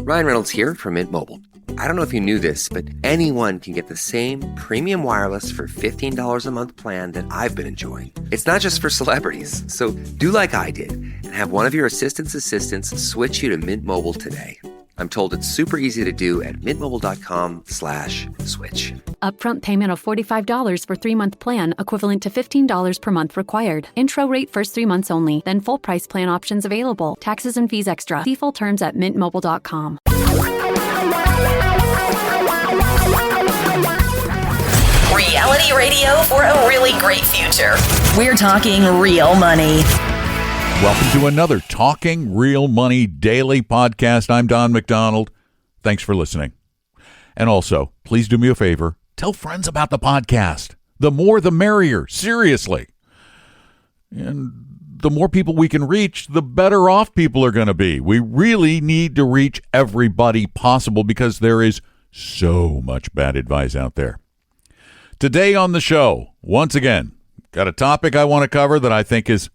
Ryan Reynolds here from Mint Mobile. I don't know if you knew this, but anyone can get the same premium wireless for $15 a month plan that I've been enjoying. It's not just for celebrities. So do like I did and have one of your assistants switch you to Mint Mobile today. I'm told it's super easy to do at mintmobile.com/switch. Upfront payment of $45 for 3-month plan, equivalent to $15 per month required. Intro rate first 3 months only, then full price plan options available. Taxes and fees extra. See full terms at mintmobile.com. Reality radio for a really great future. We're talking real money. Welcome to another Talking Real Money Daily podcast. I'm Don McDonald. Thanks for listening. And also, please do me a favor. Tell friends about the podcast. The more, the merrier. Seriously. And the more people we can reach, the better off people are going to be. We really need to reach everybody possible because there is so much bad advice out there. Today on the show, once again, got a topic I want to cover that I think is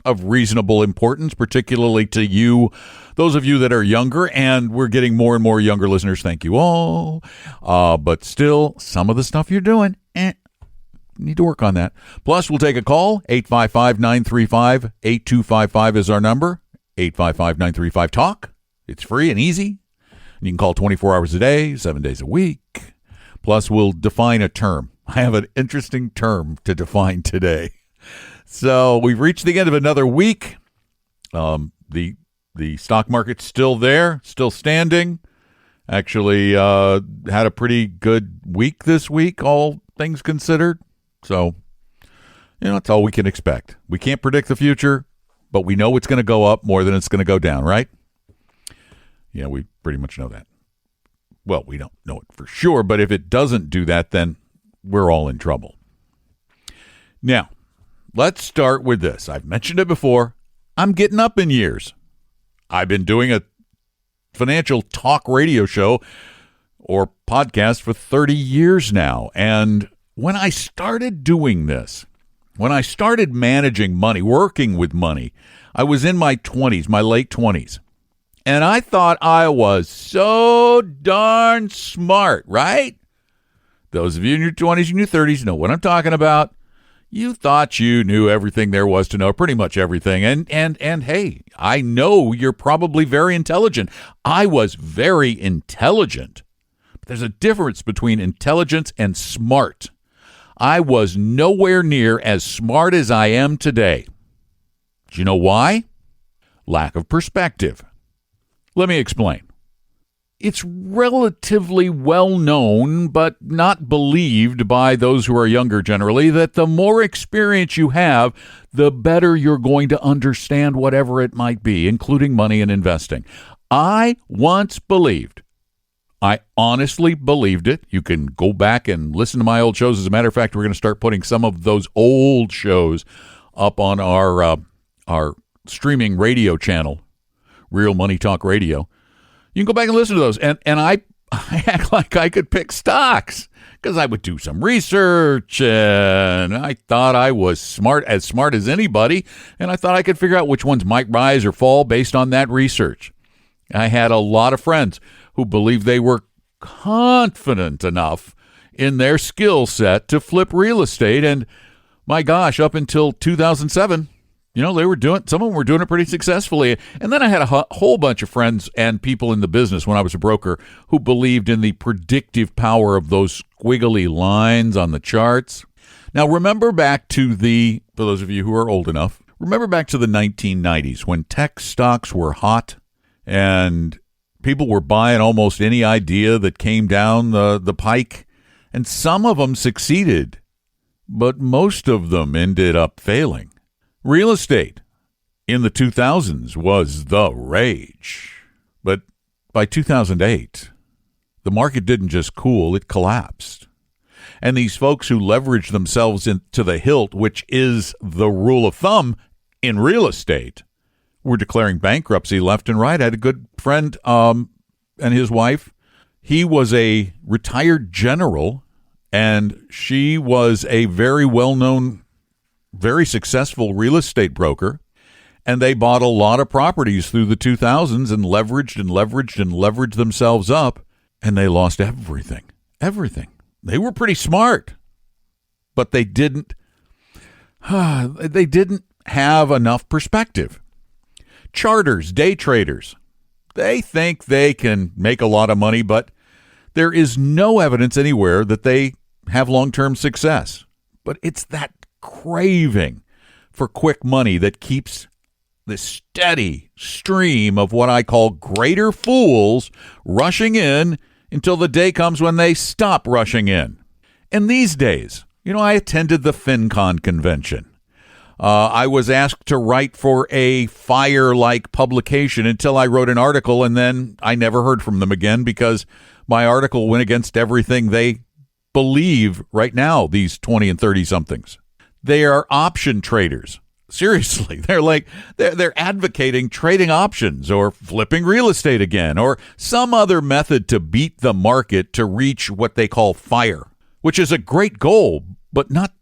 of reasonable importance, particularly to you, those of you that are younger, and we're getting more and more younger listeners. Thank you all. But still, some of the stuff you're doing, need to work on that. Plus, we'll take a call. 855-935-8255 is our number. 855-935-TALK. It's free and easy. And you can call 24 hours a day, 7 days a week. Plus, we'll define a term. I have an interesting term to define today. So we've reached the end of another week. The stock market's still there, still standing. Actually, had a pretty good week this week, all things considered. So, that's all we can expect. We can't predict the future, but we know it's going to go up more than it's going to go down, right? Yeah, we pretty much know that. Well, we don't know it for sure, but if it doesn't do that, then we're all in trouble. Now, let's start with this. I've mentioned it before. I'm getting up in years. I've been doing a financial talk radio show or podcast for 30 years now. And when I started doing this, when I started managing money, working with money, I was in my 20s, my late 20s. And I thought I was so darn smart, right? Those of you in your 20s and your 30s know what I'm talking about. You thought you knew everything there was to know, pretty much everything. And hey, I know you're probably very intelligent. I was very intelligent. But there's a difference between intelligence and smart. I was nowhere near as smart as I am today. Do you know why? Lack of perspective. Let me explain. It's relatively well known, but not believed by those who are younger generally, that the more experience you have, the better you're going to understand whatever it might be, including money and investing. I once believed, I honestly believed it. You can go back and listen to my old shows. As a matter of fact, we're going to start putting some of those old shows up on our streaming radio channel, Real Money Talk Radio. You can go back and listen to those. And I act like I could pick stocks because I would do some research and I thought I was as smart as anybody. And I thought I could figure out which ones might rise or fall based on that research. I had a lot of friends who believed they were confident enough in their skill set to flip real estate. And my gosh, up until 2007, they were some of them were doing it pretty successfully. And then I had a whole bunch of friends and people in the business when I was a broker who believed in the predictive power of those squiggly lines on the charts. Now, remember back to for those of you who are old enough, remember back to the 1990s when tech stocks were hot and people were buying almost any idea that came down the pike. And some of them succeeded, but most of them ended up failing. Real estate in the 2000s was the rage. But by 2008, the market didn't just cool, it collapsed. And these folks who leveraged themselves into the hilt, which is the rule of thumb in real estate, were declaring bankruptcy left and right. I had a good friend and his wife. He was a retired general, and she was a very well-known, very successful real estate broker. And they bought a lot of properties through the 2000s and leveraged themselves up, and they lost everything. Everything. They were pretty smart, but they didn't have enough perspective. Charters, day traders, they think they can make a lot of money, but there is no evidence anywhere that they have long-term success. But it's that craving for quick money that keeps the steady stream of what I call greater fools rushing in until the day comes when they stop rushing in. And these days, I attended the FinCon convention. I was asked to write for a FIRE-like publication until I wrote an article, and then I never heard from them again because my article went against everything they believe right now, these 20 and 30-somethings. They are option traders. Seriously, they're advocating trading options or flipping real estate again or some other method to beat the market to reach what they call FIRE, which is a great goal, but not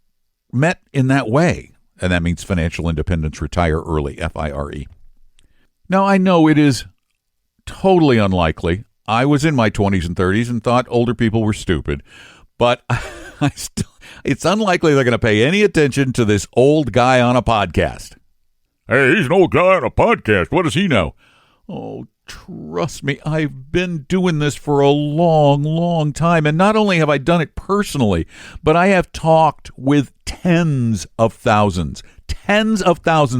met in that way. And that means financial independence, retire early, FIRE. Now, I know it is totally unlikely. I was in my 20s and 30s and thought older people were stupid, but it's unlikely they're going to pay any attention to this old guy on a podcast. Hey, he's an old guy on a podcast. What does he know? Oh, trust me, I've been doing this for a long, long time. And not only have I done it personally, but I have talked with tens of thousands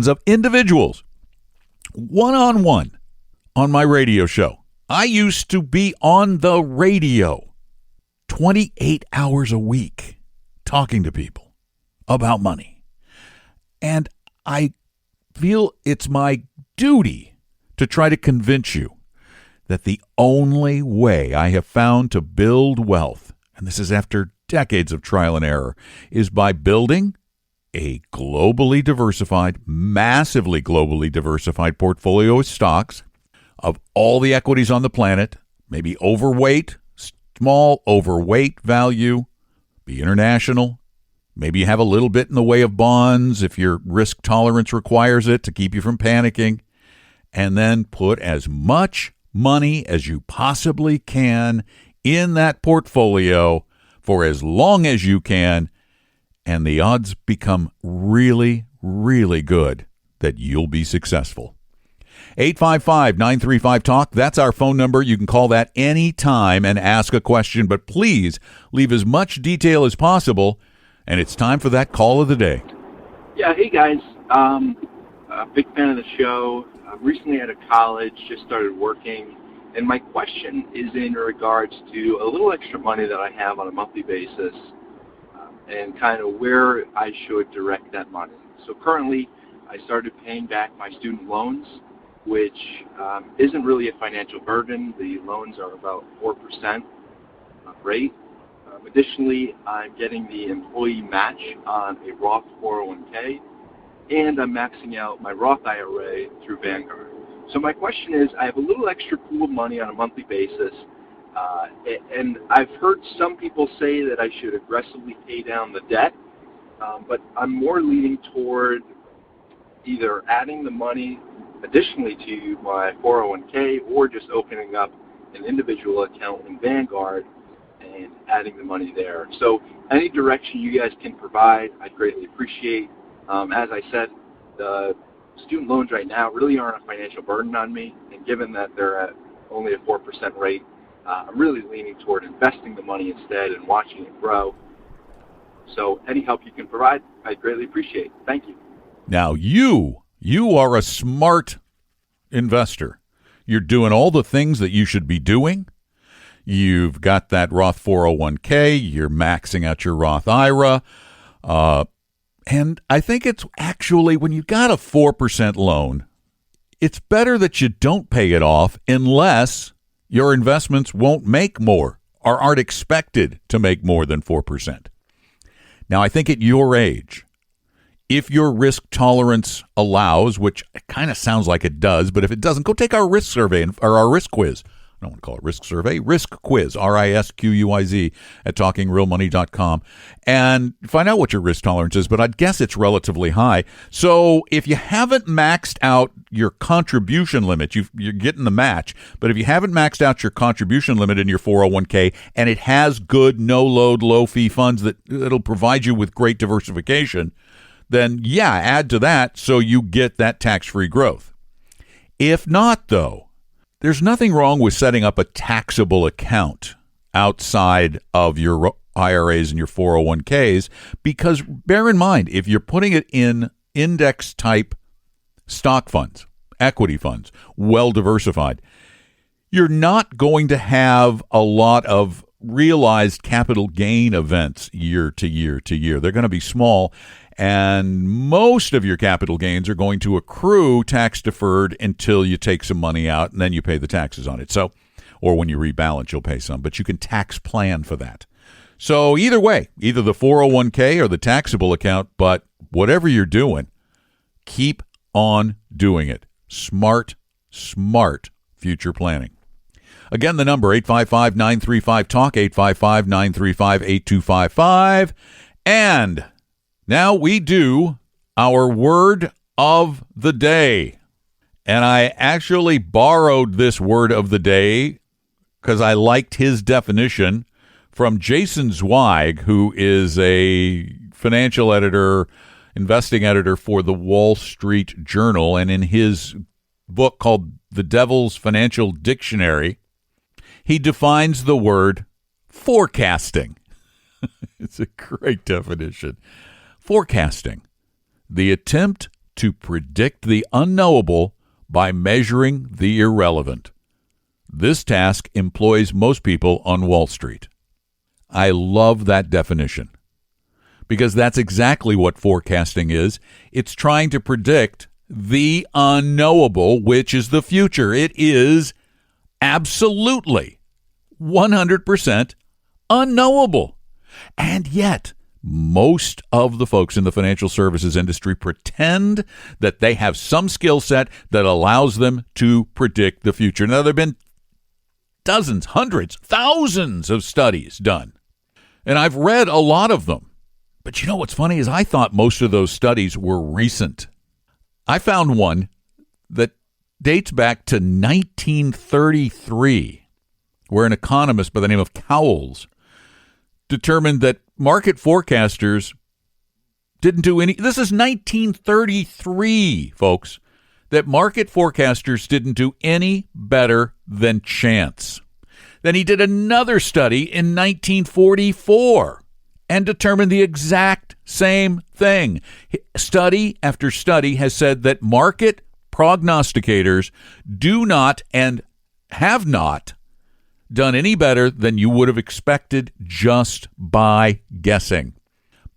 of individuals, one-on-one, on my radio show. I used to be on the radio 28 hours a week talking to people about money. And I feel it's my duty to try to convince you that the only way I have found to build wealth, and this is after decades of trial and error, is by building a globally diversified, massively globally diversified portfolio of stocks of all the equities on the planet, maybe overweight, small overweight value, be international. Maybe you have a little bit in the way of bonds if your risk tolerance requires it to keep you from panicking. And then put as much money as you possibly can in that portfolio for as long as you can. And the odds become really, really good that you'll be successful. 855-935-TALK. That's our phone number. You can call that anytime and ask a question, but please leave as much detail as possible. And it's time for that call of the day. Yeah, hey guys. A big fan of the show. Recently out of college, just started working. And my question is in regards to a little extra money that I have on a monthly basis and kind of where I should direct that money. So currently, I started paying back my student loans, which isn't really a financial burden. The loans are about 4% rate. Additionally, I'm getting the employee match on a Roth 401k, and I'm maxing out my Roth IRA through Vanguard. So my question is, I have a little extra pool of money on a monthly basis, and I've heard some people say that I should aggressively pay down the debt, but I'm more leaning toward either adding the money additionally to my 401k or just opening up an individual account in Vanguard and adding the money there. So any direction you guys can provide, I'd greatly appreciate. As I said, the student loans right now really aren't a financial burden on me, and given that they're at only a 4% rate, I'm really leaning toward investing the money instead and watching it grow. So any help you can provide, I'd greatly appreciate. Thank you. Now, you are a smart investor. You're doing all the things that you should be doing. You've got that Roth 401k. You're maxing out your Roth IRA. And I think it's actually, when you got a 4% loan, it's better that you don't pay it off unless your investments won't make more or aren't expected to make more than 4%. Now, I think at your age, if your risk tolerance allows, which it kind of sounds like it does, but if it doesn't, go take our risk survey or our risk quiz. I don't want to call it risk survey, risk quiz, RISQUIZ at talkingrealmoney.com, and find out what your risk tolerance is, but I'd guess it's relatively high. So if you haven't maxed out your contribution limit, you're getting the match, but if you haven't maxed out your contribution limit in your 401k and it has good no-load, low-fee funds that'll provide you with great diversification, then yeah, add to that so you get that tax-free growth. If not, though, there's nothing wrong with setting up a taxable account outside of your IRAs and your 401ks, because bear in mind, if you're putting it in index-type stock funds, equity funds, well-diversified, you're not going to have a lot of realized capital gain events year to year to year. They're going to be small, and most of your capital gains are going to accrue tax deferred until you take some money out and then you pay the taxes on it. So, or when you rebalance, you'll pay some, but you can tax plan for that. So either way, either the 401k or the taxable account, but whatever you're doing, keep on doing it. Smart future planning. Again, the number 855-935-TALK, 855-935-8255. And now we do our word of the day. And I actually borrowed this word of the day because I liked his definition from Jason Zweig, who is a financial editor, investing editor for the Wall Street Journal. And in his book called The Devil's Financial Dictionary, he defines the word forecasting. It's a great definition. Forecasting, the attempt to predict the unknowable by measuring the irrelevant. This task employs most people on Wall Street. I love that definition because that's exactly what forecasting is. It's trying to predict the unknowable, which is the future. It is absolutely 100% unknowable. And yet, most of the folks in the financial services industry pretend that they have some skill set that allows them to predict the future. Now, there have been dozens, hundreds, thousands of studies done, and I've read a lot of them. But you know what's funny is I thought most of those studies were recent. I found one that dates back to 1933, where an economist by the name of Cowles determined that market forecasters didn't do any. This is 1933, folks, that market forecasters didn't do any better than chance. Then he did another study in 1944 and determined the exact same thing. Study after study has said that market prognosticators do not and have not done any better than you would have expected just by guessing.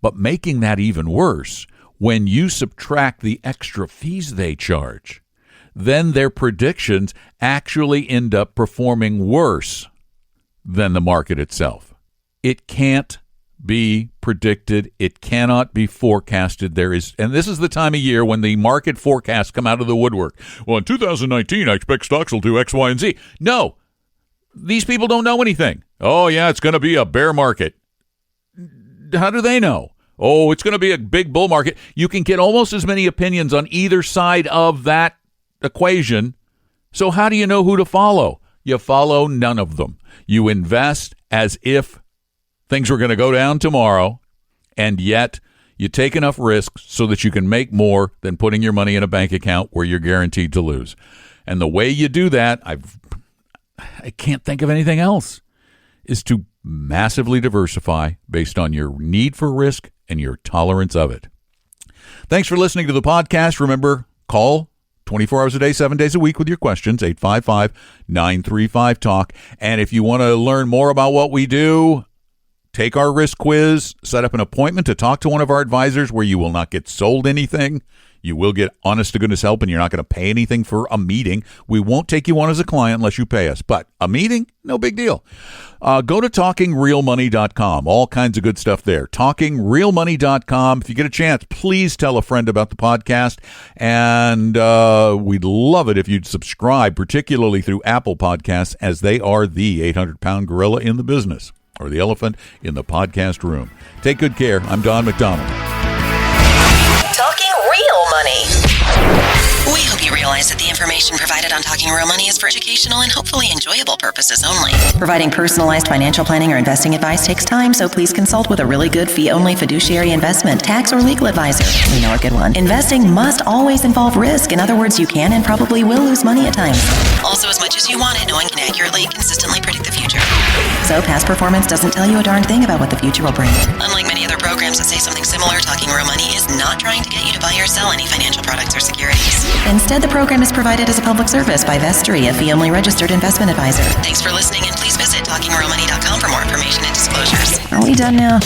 But making that even worse, when you subtract the extra fees they charge, then their predictions actually end up performing worse than the market itself. It can't be predicted. It cannot be forecasted. And this is the time of year when the market forecasts come out of the woodwork. Well, in 2019, I expect stocks will do X, Y, and Z. No. These people don't know anything. Oh, yeah, it's going to be a bear market. How do they know? Oh, it's going to be a big bull market. You can get almost as many opinions on either side of that equation. So how do you know who to follow? You follow none of them. You invest as if things were going to go down tomorrow, and yet you take enough risk so that you can make more than putting your money in a bank account where you're guaranteed to lose. And the way you do that, I can't think of anything else, is to massively diversify based on your need for risk and your tolerance of it. Thanks for listening to the podcast. Remember, call 24 hours a day, 7 days a week with your questions, 855-935-TALK. And if you want to learn more about what we do, take our risk quiz, set up an appointment to talk to one of our advisors where you will not get sold anything. You will get honest-to-goodness help, and you're not going to pay anything for a meeting. We won't take you on as a client unless you pay us. But a meeting, no big deal. Go to TalkingRealMoney.com. All kinds of good stuff there. TalkingRealMoney.com. If you get a chance, please tell a friend about the podcast. And we'd love it if you'd subscribe, particularly through Apple Podcasts, as they are the 800-pound gorilla in the business, or the elephant in the podcast room. Take good care. I'm Don McDonald. Talking Real Money. We hope you realize that the information provided on Talking Real Money is for educational and hopefully enjoyable purposes only. Providing personalized financial planning or investing advice takes time, so please consult with a really good fee-only fiduciary investment, tax, or legal advisor. We know a good one. Investing must always involve risk. In other words, you can and probably will lose money at times. Also, as much as you want it, no one can accurately, consistently predict the future. So past performance doesn't tell you a darn thing about what the future will bring. Unlike many other programs that say something similar, Talking Real Money is not trying to get you to buy or sell any financial products or securities. Instead, the program is provided as a public service by Vestry, a fee-only registered investment advisor. Thanks for listening, and please visit TalkingRealMoney.com for more information and disclosures. Are we done now?